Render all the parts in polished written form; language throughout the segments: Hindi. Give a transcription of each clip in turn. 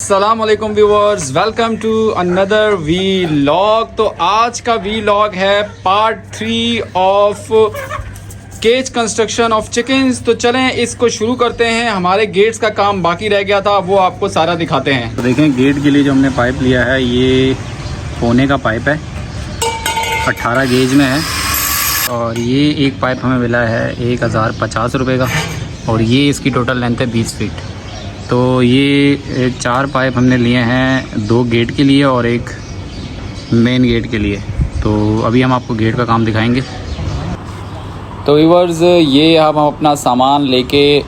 अस्सलामुअलैकुम viewers, welcome to another vlog. तो आज का वीलॉग है part 3 of cage construction of chickens. तो चलें इसको शुरू करते हैं। हमारे गेट्स का काम बाकी रह गया था, वो आपको सारा दिखाते हैं। तो देखें, गेट के लिए जो हमने पाइप लिया है ये कोने का पाइप है, 18 गेज में है। और ये एक पाइप हमें मिला है 1050 रुपये का, और ये इसकी टोटल लेंथ है 20 फीट। तो ये 4 पाइप हमने लिए हैं, 2 गेट के लिए और एक मेन गेट के लिए। तो अभी हम आपको गेट का काम दिखाएंगे। तो व्यूअर्स, ये हम अपना सामान लेके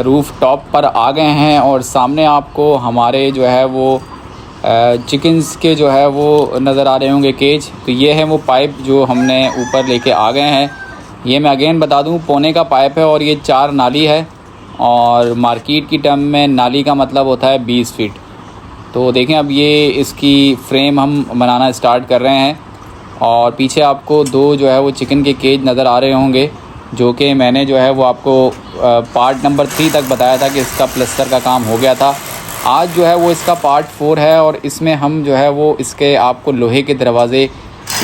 रूफ टॉप पर आ गए हैं, और सामने आपको हमारे जो है वो चिकन्स के जो है वो नज़र आ रहे होंगे केज। तो ये है वो पाइप जो हमने ऊपर लेके आ गए हैं। ये मैं अगेन बता दूं, पौने का पाइप है और ये 4 नाली है, और मार्केट की टर्म में नाली का मतलब होता है 20 फीट। तो देखें, अब ये इसकी फ्रेम हम बनाना स्टार्ट कर रहे हैं। और पीछे आपको 2 जो है वो चिकन के केज नज़र आ रहे होंगे, जो कि मैंने जो है वो आपको पार्ट नंबर 3 तक बताया था कि इसका प्लस्तर का काम हो गया था। आज जो है वो इसका पार्ट 4 है, और इसमें हम जो है वो इसके आपको लोहे के दरवाज़े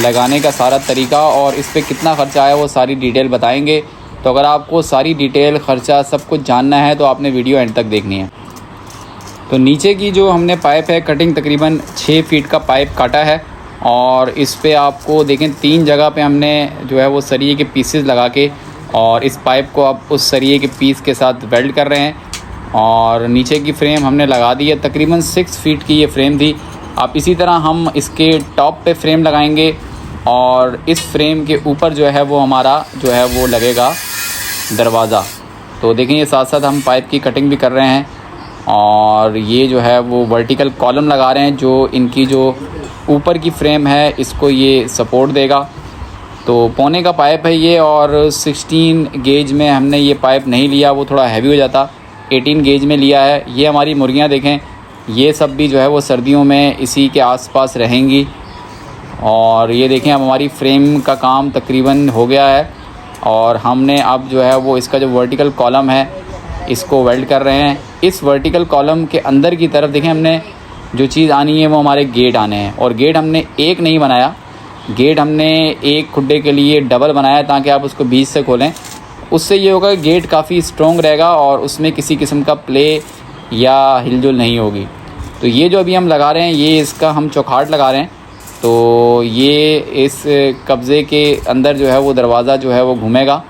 लगाने का सारा तरीका और इस पर कितना ख़र्चा आया वो सारी डिटेल बताएंगे। तो अगर आपको सारी डिटेल, ख़र्चा, सब कुछ जानना है तो आपने वीडियो एंड तक देखनी है। तो नीचे की जो हमने पाइप है, कटिंग तकरीबन 6 फीट का पाइप काटा है, और इस पे आपको देखें 3 जगह पे हमने जो है वो सरिये के पीसेस लगा के, और इस पाइप को आप उस सरिये के पीस के साथ वेल्ड कर रहे हैं। और नीचे की फ्रेम हमने लगा दी है, तकरीबन 6 फीट की ये फ्रेम थी। अब इसी तरह हम इसके टॉप पे फ्रेम लगाएंगे, और इस फ्रेम के ऊपर जो है वो हमारा जो है वो लगेगा दरवाज़ा। तो देखें, ये साथ साथ हम पाइप की कटिंग भी कर रहे हैं, और ये जो है वो वर्टिकल कॉलम लगा रहे हैं जो इनकी जो ऊपर की फ्रेम है इसको ये सपोर्ट देगा। तो पौने का पाइप है ये, और 16 गेज में हमने ये पाइप नहीं लिया, वो थोड़ा हैवी हो जाता। 18 गेज में लिया है। ये हमारी मुर्गियां देखें, ये सब भी जो है वो सर्दियों में इसी के आसपास रहेंगी। और ये देखें, अब हमारी फ्रेम का काम तकरीबन हो गया है, और हमने अब जो है वो इसका जो वर्टिकल कॉलम है इसको वेल्ड कर रहे हैं। इस वर्टिकल कॉलम के अंदर की तरफ देखें, हमने जो चीज़ आनी है वो हमारे गेट आने हैं। और गेट हमने एक नहीं बनाया, गेट हमने एक खुड्डे के लिए डबल बनाया, ताकि आप उसको बीच से खोलें। उससे ये होगा कि गेट काफ़ी स्ट्रॉन्ग रहेगा और उसमें किसी किस्म का प्ले या हिलजुल नहीं होगी। तो ये जो अभी हम लगा रहे हैं, ये इसका हम चौखाट लगा रहे हैं। तो ये इस कब्ज़े के अंदर जो है वो दरवाज़ा जो है वो घूमेगा।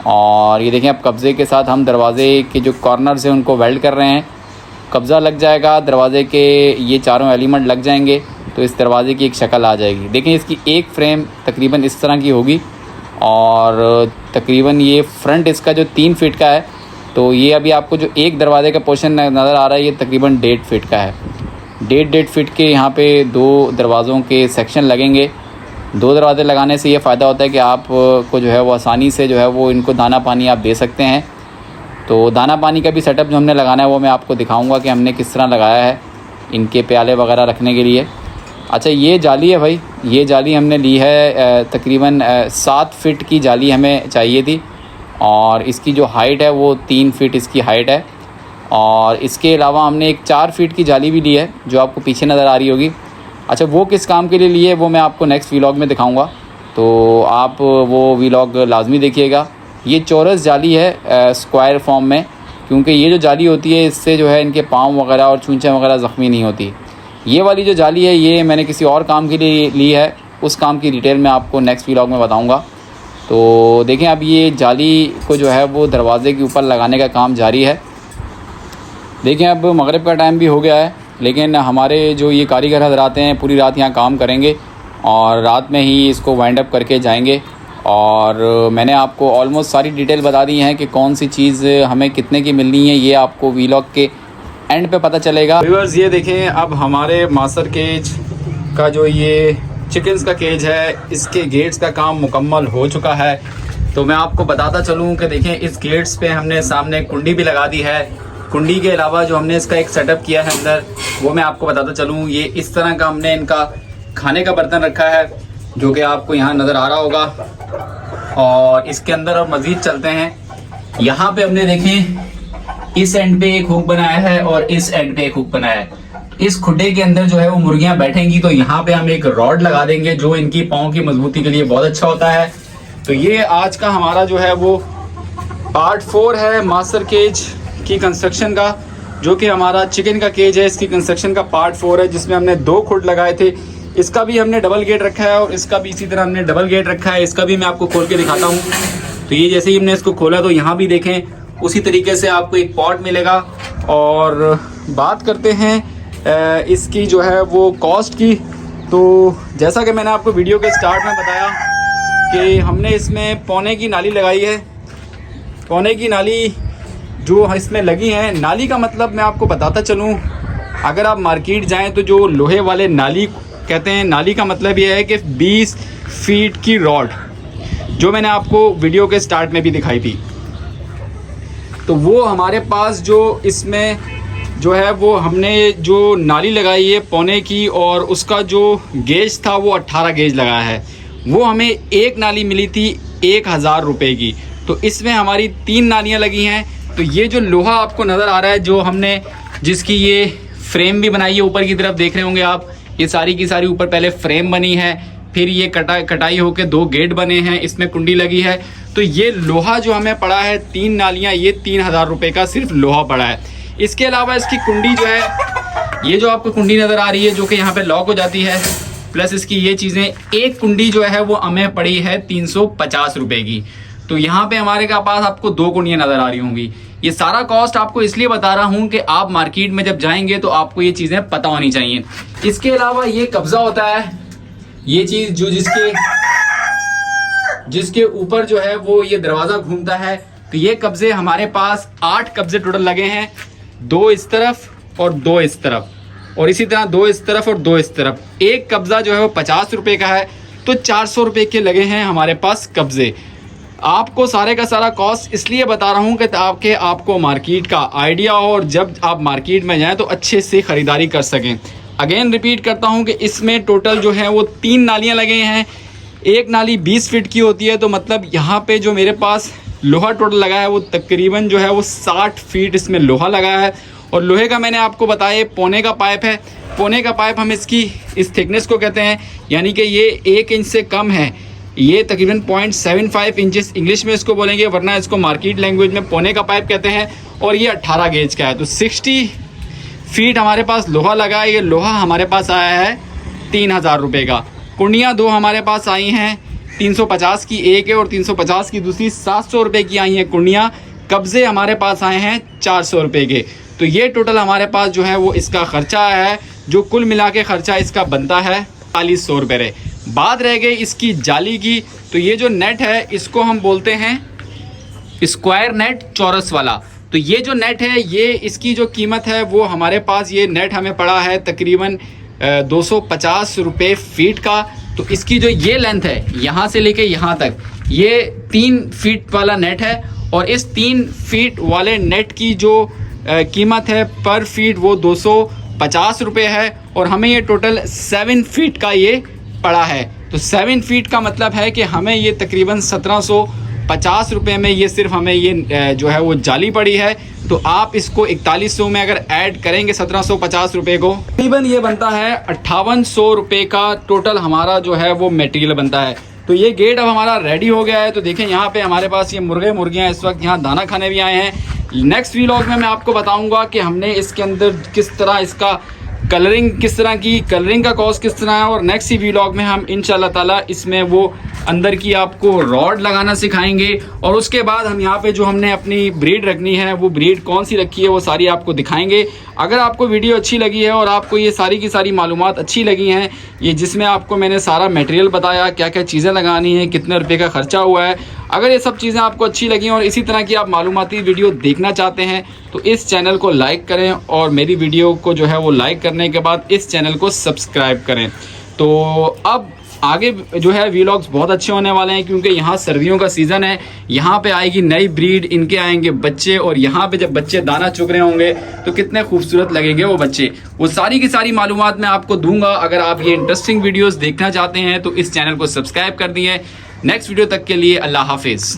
और ये देखें, अब कब्ज़े के साथ हम दरवाज़े के जो कॉर्नर्स हैं उनको वेल्ड कर रहे हैं। कब्ज़ा लग जाएगा, दरवाज़े के ये चारों एलिमेंट लग जाएंगे, तो इस दरवाज़े की एक शक्ल आ जाएगी। देखें, इसकी एक फ्रेम तकरीबन इस तरह की होगी, और तकरीबन ये फ्रंट इसका जो 3 फीट का है। तो ये अभी आपको जो एक दरवाजे का पोर्शन नज़र आ रहा है, ये तकरीबन 1.5 फीट का है। 1.5 फीट के यहाँ पे 2 दरवाज़ों के सेक्शन लगेंगे। 2 दरवाज़े लगाने से ये फ़ायदा होता है कि आप को जो है वो आसानी से जो है वो इनको दाना पानी आप दे सकते हैं। तो दाना पानी का भी सेटअप जो हमने लगाना है वो मैं आपको दिखाऊंगा कि हमने किस तरह लगाया है इनके प्याले वगैरह रखने के लिए। अच्छा, ये जाली है भाई, ये जाली हमने ली है तकरीबन 7 फीट की जाली हमें चाहिए थी, और इसकी जो हाइट है वो 3 फीट इसकी हाइट है। और इसके अलावा हमने एक 4 फीट की जाली भी ली है जो आपको पीछे नज़र आ रही होगी। अच्छा, वो किस काम के लिए ली है वो मैं आपको नेक्स्ट व्लॉग में दिखाऊंगा, तो आप वो व्लॉग लाजमी देखिएगा। ये चौरस जाली है स्क्वायर फॉर्म में, क्योंकि ये जो जाली होती है इससे जो है इनके पाँव वगैरह और चूंचें वगैरह ज़ख्मी नहीं होती। ये वाली जो जाली है ये मैंने किसी और काम के लिए ली है, उस काम की डिटेल मैं आपको नेक्स्ट व्लॉग में बताऊँगा। तो देखें, अब ये जाली को जो है वो दरवाज़े के ऊपर लगाने का काम जारी है। देखें, अब मगरिब का टाइम भी हो गया है, लेकिन हमारे जो ये कारीगर हज़रात हैं पूरी रात यहाँ काम करेंगे, और रात में ही इसको वाइंड अप करके जाएंगे। और मैंने आपको ऑलमोस्ट सारी डिटेल बता दी है कि कौन सी चीज़ हमें कितने की मिलनी है, ये आपको व्लॉग के एंड पे पता चलेगा। व्यूअर्स, ये देखें, अब हमारे मास्टर केज का जो ये चिकन्स का केज है, इसके गेट्स का काम मुकम्मल हो चुका है। तो मैं आपको बताता चलूँ कि देखें, इस गेट्स पे हमने सामने कुंडी भी लगा दी है। कुंडी के अलावा जो हमने इसका एक सेटअप किया है अंदर, वो मैं आपको बताता चलूँ। ये इस तरह का हमने इनका खाने का बर्तन रखा है, जो कि आपको यहाँ नज़र आ रहा होगा। और इसके अंदर अब मज़ीद चलते हैं। यहाँ पे हमने देखें इस एंड पे एक हुक बनाया है और इस एंड पे एक हुक बनाया है। इस खुड्डे के अंदर जो है वो मुर्गियां बैठेंगी, तो यहाँ पे हम एक रॉड लगा देंगे जो इनकी पाँव की मजबूती के लिए बहुत अच्छा होता है। तो ये आज का हमारा जो है वो पार्ट 4 है मास्टर केज की कंस्ट्रक्शन का, जो कि हमारा चिकन का केज है। इसकी कंस्ट्रक्शन का पार्ट 4 है, जिसमें हमने 2 खुड लगाए थे। इसका भी हमने डबल गेट रखा है और इसका भी इसी तरह हमने डबल गेट रखा है। इसका भी मैं आपको खोल के दिखाता हूँ। तो ये जैसे ही हमने इसको खोला तो यहाँ भी देखें उसी तरीके से आपको एक पॉट मिलेगा। और बात करते हैं इसकी जो है वो कॉस्ट की। तो जैसा कि मैंने आपको वीडियो के स्टार्ट में बताया कि हमने इसमें पौने की नाली लगाई है। पौने की नाली जो इसमें लगी है, नाली का मतलब मैं आपको बताता चलूँ, अगर आप मार्केट जाएं तो जो लोहे वाले नाली कहते हैं, नाली का मतलब ये है कि 20 फीट की रॉड, जो मैंने आपको वीडियो के स्टार्ट में भी दिखाई थी। तो वो हमारे पास जो इसमें जो है वो हमने जो नाली लगाई है पौने की, और उसका जो गेज था वो 18 गेज लगाया है। वो हमें एक नाली मिली थी 1000 रुपये की। तो इसमें हमारी 3 नालियाँ लगी हैं। तो ये जो लोहा आपको नज़र आ रहा है, जो हमने जिसकी ये फ्रेम भी बनाई है, ऊपर की तरफ देख रहे होंगे आप, ये सारी की सारी ऊपर पहले फ्रेम बनी है, फिर ये कटाई होके 2 गेट बने हैं, इसमें कुंडी लगी है। तो ये लोहा जो हमें पड़ा है 3 नालियाँ, ये 3000 रुपये का सिर्फ लोहा पड़ा है। इसके अलावा इसकी कुंडी जो है, ये जो आपको कुंडी नज़र आ रही है जो कि यहाँ पे लॉक हो जाती है, प्लस इसकी ये चीज़ें, एक कुंडी जो है वो हमें पड़ी है 350 रुपये की। तो यहाँ पे हमारे के पास आपको 2 कुंडियाँ नज़र आ रही होंगी। ये सारा कॉस्ट आपको इसलिए बता रहा हूँ कि आप मार्केट में जब जाएंगे तो आपको ये चीज़ें पता होनी चाहिए। इसके अलावा ये कब्जा होता है, ये चीज़ जो जिसके ऊपर जो है वो ये दरवाज़ा घूमता है। तो ये कब्जे हमारे पास 8 कब्जे टोटल लगे हैं, 2 इस तरफ और 2 इस तरफ, और इसी तरह 2 इस तरफ और 2 इस तरफ। एक कब्जा जो है वो 50 रुपये का है। तो 400 रुपये के लगे हैं हमारे पास कब्जे। आपको सारे का सारा कॉस्ट इसलिए बता रहा हूँ कि ताकि आपको मार्केट का आइडिया हो और जब आप मार्केट में जाएं तो अच्छे से ख़रीदारी कर सकें। अगेन रिपीट करता हूँ कि इसमें टोटल जो है वो 3 नालियाँ लगे हैं। एक नाली 20 फीट की होती है, तो मतलब यहाँ पे जो मेरे पास लोहा टोटल लगा है वो तकरीबन जो है वो 60 फीट इसमें लोहा लगा है। और लोहे का मैंने आपको बताया पौने का पाइप है। पौने का पाइप हम इसकी इस थिकनेस को कहते हैं, यानी कि ये 1 इंच से कम है। ये तकरीबन 0.75 इंचेस इंग्लिश में इसको बोलेंगे, वरना इसको मार्केट लैंग्वेज में पौने का पाइप कहते हैं। और ये 18 गेज का है। तो 60 फीट हमारे पास लोहा लगा है। ये लोहा हमारे पास आया है 3000 रुपये का। कुंडियाँ 2 हमारे पास आई हैं 350 की एक है और 350 की दूसरी, 700 रुपये की आई हैं कुंडियाँ। कब्जे हमारे पास आए हैं 400 रुपये के। तो ये टोटल हमारे पास जो है वो इसका ख़र्चा आया है, जो कुल मिला के ख़र्चा इसका बनता है 4500 रुपये। बात रह गई इसकी जाली की। तो ये जो नेट है इसको हम बोलते हैं स्क्वायर नेट, चौरस वाला। तो ये जो नेट है, ये इसकी जो कीमत है वो हमारे पास, ये नेट हमें पड़ा है तकरीबन 250 रुपये फीट का। तो इसकी जो ये लेंथ है यहाँ से लेके यहाँ तक, ये 3 फीट वाला नेट है। और इस 3 फीट वाले नेट की जो कीमत है पर फीट वो 250 रुपये है। और हमें ये टोटल 7 फीट का ये पड़ा है। तो 7 फीट का मतलब है कि हमें ये तकरीबन 1750 रुपये में ये सिर्फ हमें ये जो है वो जाली पड़ी है। तो आप इसको 4100 में अगर ऐड करेंगे 1750 रुपये को, तकरीबन ये बनता है 5800 रुपये का टोटल हमारा जो है वो मटेरियल बनता है। तो ये गेट अब हमारा रेडी हो गया है। तो देखें यहाँ पे हमारे पास ये मुर्गियाँ इस वक्त यहाँ दाना खाने भी आए हैं। नेक्स्ट व्लॉग में मैं आपको बताऊँगा कि हमने इसके अंदर किस तरह इसका कलरिंग किस तरह की, कलरिंग का कॉस्ट किस तरह है। और नेक्स्ट ही व्लॉग में हम इंशाल्लाह ताला इसमें वो अंदर की आपको रॉड लगाना सिखाएंगे। और उसके बाद हम यहाँ पे जो हमने अपनी ब्रीड रखनी है वो ब्रीड कौन सी रखी है वो सारी आपको दिखाएंगे। अगर आपको वीडियो अच्छी लगी है और आपको ये सारी की सारी मालूमात अच्छी लगी हैं, ये जिसमें आपको मैंने सारा मटेरियल बताया, क्या क्या चीज़ें लगानी है, कितने रुपये का ख़र्चा हुआ है, अगर ये सब चीज़ें आपको अच्छी लगी और इसी तरह की आप मालूमाती वीडियो देखना चाहते हैं तो इस चैनल को लाइक करें और मेरी वीडियो को जो है वो लाइक करने के बाद इस चैनल को सब्सक्राइब करें। तो अब आगे जो है व्लॉग्स बहुत अच्छे होने वाले हैं, क्योंकि यहाँ सर्दियों का सीज़न है। यहाँ पे आएगी नई ब्रीड, इनके आएंगे बच्चे, और यहाँ पे जब बच्चे दाना चुग रहे होंगे तो कितने खूबसूरत लगेंगे वो बच्चे। वो सारी की सारी मालूमात मैं आपको दूंगा। अगर आप ये इंटरेस्टिंग वीडियोस देखना चाहते हैं तो इस चैनल को सब्सक्राइब कर दिए। नेक्स्ट वीडियो तक के लिए अल्लाह हाफिज़।